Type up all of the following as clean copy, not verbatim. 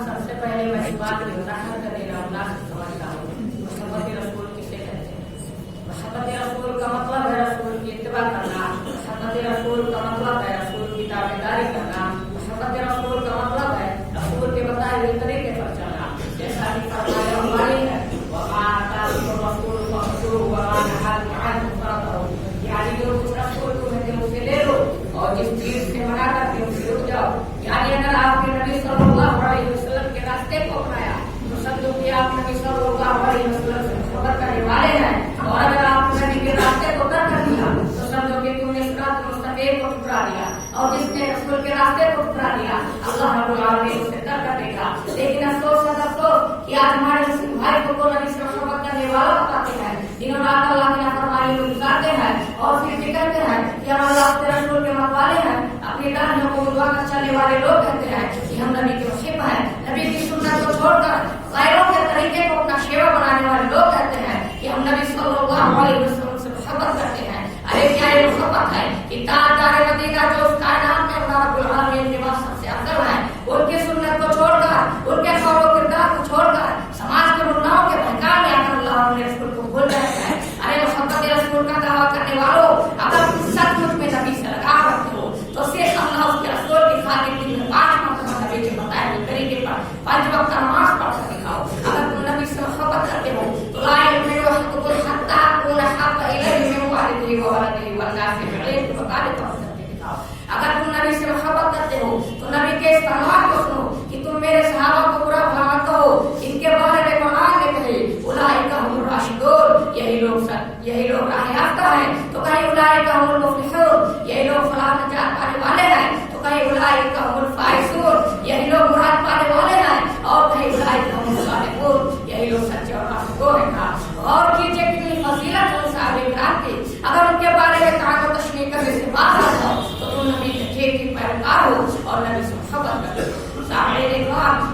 सबसे पहले मैं इस बात की वजाहत कर देना समझता हूँ मोहब्बत रसूल किसे कहते हैं। मोहब्बत रसूल का मतलब है रसूल की इत्तिबा करना। मोहब्बत रसूल का मतलब है रसूल की ताबेदारी करना। मोहब्बत रसूल का मतलब है रसूल के बताए हुए तरीके पर चलना। जैसा कि फरमाया वाली है यानी जो रसूल तुम्हें दिल से ले लो और जिस चीज से मना करते हो उसे रुक जाओ। यानी अगर आपने नबी सल्लल्लाहु अलैहि वसल्लम के रास्ते को अपनाया तो समझो कि आप नबी सल्लल्लाहु अलैहि वसल्लम से मोहब्बत करने वाले हैं। और अगर आपने नबी के रास्ते को तर्क कर दिया तो समझो कि तुमने सिरात मुस्तकीम को ठुकरा दिया। और जिसने रसूल के रास्ते को ठुकरा दिया अल्लाह रब्बुल आलमीन उसे तर्क कर देगा। लेकिन अफसोस कि आज हमारे मुस्लिम भाई को नबी से मोहब्बत करने वाला बताते हैं, दिनों रात अल्लाह की नाफरमानी में गुजारते हैं और फिर कहते हैं कि हम अल्लाह के रसूल के मतवाले हैं। अपनी दानियों को बुलवा कर चलने वाले लोग कहते हैं कि हम नबी के मुहिब हैं। नबी की सुन्नत को छोड़कर गैरों के तरीके को अपना शेवा बनाने वाले लोग कहते हैं कि हम नबी सल्लल्लाहु अलैहि वसल्लम से मोहब्बत करते हैं। अरे क्या ये मोहब्बत है कि ताजदार मदीना जो उस कायनात में अल्लाह रब्बुल आलमीन के पास सबसे अफजल है, उनकी सुन्नत को छोड़कर उनके कौल व किरदार को छोड़कर समाज के मुद्दाओं के बहकावे में आकर अल्लाह ने रसूल को भूल गए हैं। अरे मोहब्बत रसूल का दावा करने वालों, अगर तुम सचमुच में नबी से लगाव रखते हो तो सिर्फ अल्लाह उसके रसूल की खातिर दिन में 5 मरतबा नबी के बताए हुए तरीके पर 5 वक्त नमाज पढ़ कर दिखाओ। अगर तुम नबी से मोहब्बत करते हो तो ला युमिनु अहदुकुम हत्ता अकूना अहब्बा इलैहि मिन वालिदिही व वलदिही वन नासि अजमईन के मुताबिक करके दिखाओ। अगर तुम नबी से मोहब्बत करते हो तो नबी के इस फरमान को सुनो कि तुम मेरे सहाबा को बुरा भला मत कहो। इनके बारे में कुरान ने कहे उलाइका हुमुर राशिदून, यही लोग राह याफ्ता हैं। तो कहीं उलाइका हुमुल मुफ्लिहून, यही लोग फलाह नजात पाने वाले हैं। तो कहीं उलाइका हुमुल फाइजून, यही लोग मुराद पाने वाले हैं। और कहीं उलाइका हुमुल सादिकून, यही लोग सच्चे और राशिदून हैं। और कीजिए कितनी फजीलत है साहबे किराम की। अगर उनके बारे में ताक़ व तशनीह करने से बात आ जाओ तो तुम नबी के ठीक पैरोकार हो और नबी से मोहब्बत करते हो।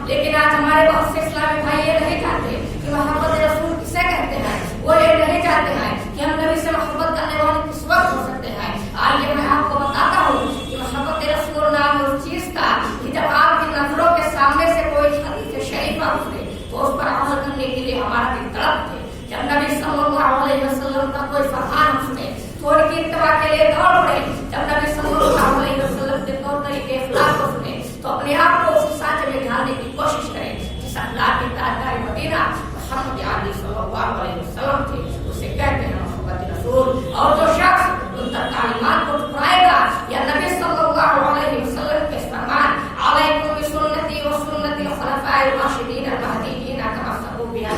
लेकिन आज हमारे बहुत से इस्लामी भाई ये नहीं जानते कि मोहब्बत रसूल किसे कहते हैं। वो ये नहीं जानते हैं कि हम नबी से मोहब्बत करने वाले किस वक्त हो सकते हैं। आइए मैं आपको बताता हूँ कि मोहब्बत रसूल नाम उस चीज का कि जब आपकी नजरों के सामने से कोई हदीस शरीफा उतरे तो उस पर अमल करने के लिए हमारा दिल तड़पते। जब नबी सल्लल्लाहु अलैहि वसल्लम का कोई फरमान सुने थोड़ी की इत्तबा के लिए दौड़ पड़े। जब नबी सल्लल्लाहु अलैहि वसल्लम के तौर तरीके इखलाक को सुने तो अपने आप को उस सांचे में ढालने की कोशिश करें जिस अखलाक की ताजदार मदीना मोहम्मद अली सल्लल्लाहु अलैहि वसल्लम थे। उसे कहते हैं मोहब्बत रसूल। और जो शख्स उन तक तालीमात को ठुकराएगा या नबी सल्लल्लाहु अलैहि वसल्लम के फरमान अलैकुम बिसुन्नती व सुन्नतिल खुलफाए राशिदीन अल महदीयीन तमस्सकू बिहा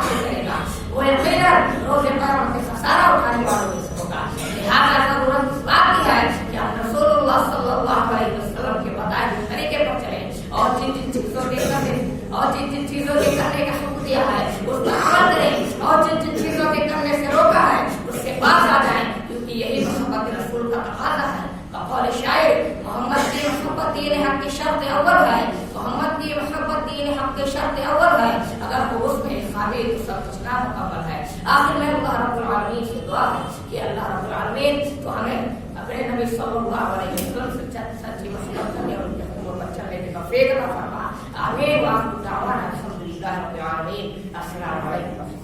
करेगा, वो यकीनन रोज़े क़यामत में खसारा उठाने वालों में से होगा। लिहाजा जरूरत इस बात की है कि हम रसूलुल्लाह सल्लल्लाहु अलैहि वसल्लम के बताए हुए तरीके पर चलें और जिन चीजों के करने का हुक्म दिया है उस पर अमल करें और जिन चीजों के करने से रोका है उसके पास आ जाएं, क्योंकि यही मोहब्बत रसूल का तकाज़ा है। कौल शायर मोहम्मद की मोहब्बत दीन हक की शर्त अव्वल है। मोहम्मद की मोहब्बत दीन हक की शर्त अव्वल है। अगर वो उसमें काबिल तो सब कुछ ना मुकम्मल है। आखिर में अल्लाह रब्बुल आलमीन से दुआ है कि अल्लाह रब्बुल आलमीन तो हमें अपने नबी सल्लल्लाहु अलैहि वसल्लम से सच्ची मोहब्बत करने और उनके हुक्म पर चलने की तौफीक अता फरमा। आमीन। व आखिर दावाना अल्हम्दुलिल्लाहि रब्बिल आलमीन। अस्सलामु अलैकुम।